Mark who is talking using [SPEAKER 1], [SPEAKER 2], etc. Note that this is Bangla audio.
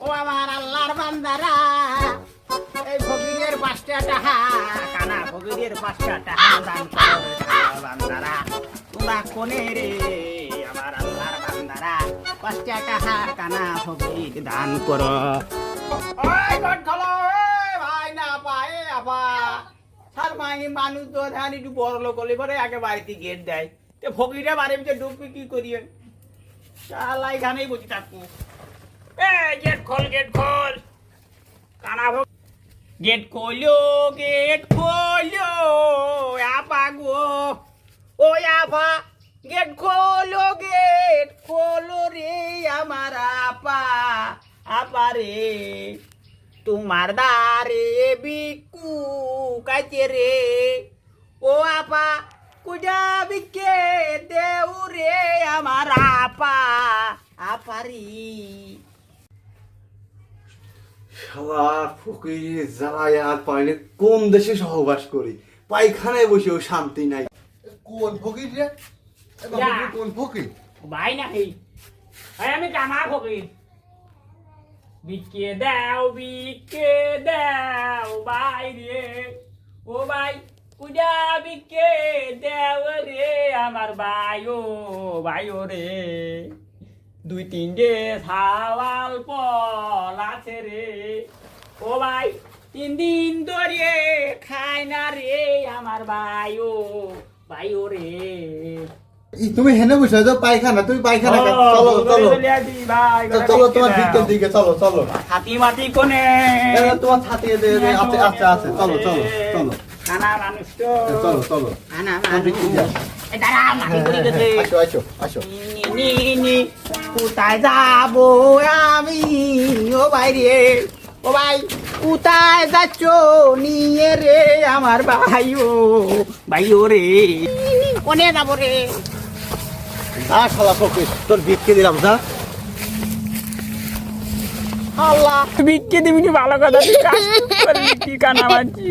[SPEAKER 1] ও আমার আল্লাহর বান্দারা, এই ফকিরের 5টা টাকা, কানা ফকিরের 5টা টাকা দান করো বান্দারা। তোমরা কোনে রে আমার আল্লাহর বান্দারা, 5টা টাকা কানা ফকির দান করো। ওই গট খলো, ভাই না পায়ে আপা সার মাই মানুষ তো ধান একটু বড় লোক হলে পরে আগে বাড়িতে গেট দেয়, তো ফকিরে বাড়ির ভিতরে ঢুকবি কি করিয়ে? শালা এখানেই বসে থাকবো। গেট খোল, গেট খোল, কানা গেট খোলো, গেট খোলো আপা গো, ও আপা গেট খোলো, গেট খোলো রে আমার আপা, আপা রে তোমার দারে বিকু কাছে রে, ও আপা কুজা বিকে দেউ রে আমার আপা, আপারি।
[SPEAKER 2] শালা ফকির জ্বালায় আর পাইনি, কোন দেশে সহবাস করি, পায়খানায় বসেও শান্তি নাই। কোন ফকির রে? কোন ফকির?
[SPEAKER 1] ভাই নাকি আমি কানা ফকির। বিকে দাও ভাই রে, ও ভাই কুজা বিকে দেও রে আমার ভাইও, ভাইও রে 2-3 সাওয়াল পল আছে রে, ও ভাই 3 দিন ধরে খাই না রে আমার ভাইও, ভাইও রে।
[SPEAKER 2] তুমি হেনে বসে যাও পায়খানা, তুমি পায়খানা চলো চলো চলো, তোমার ভিতর দিকে চলো চলো।
[SPEAKER 1] হাতি মাটি কোনে
[SPEAKER 2] তোমার ছাতি আছে আচ্ছা আছে, চলো চলো চলো।
[SPEAKER 1] কানা মানুষ তো
[SPEAKER 2] চলো চলো,
[SPEAKER 1] কানা মানুষ দাঁড়া মাটি করে গেছে।
[SPEAKER 2] আসো আসো আসো।
[SPEAKER 1] নি কোথায় যাবো আমি, ও ভাই রে, ও ভাই কোথায় যাচ্ছ নিয়ে রে আমার ভাইও, ভাইও রে কোনে যাবো রে?
[SPEAKER 2] শালা ফকির, তোর ভিক্ষে দিলাম যা।
[SPEAKER 1] আল্লাহ বিক্রি দিবি ভালো কথা, তুই কাজ করবি কি কানা মানছি।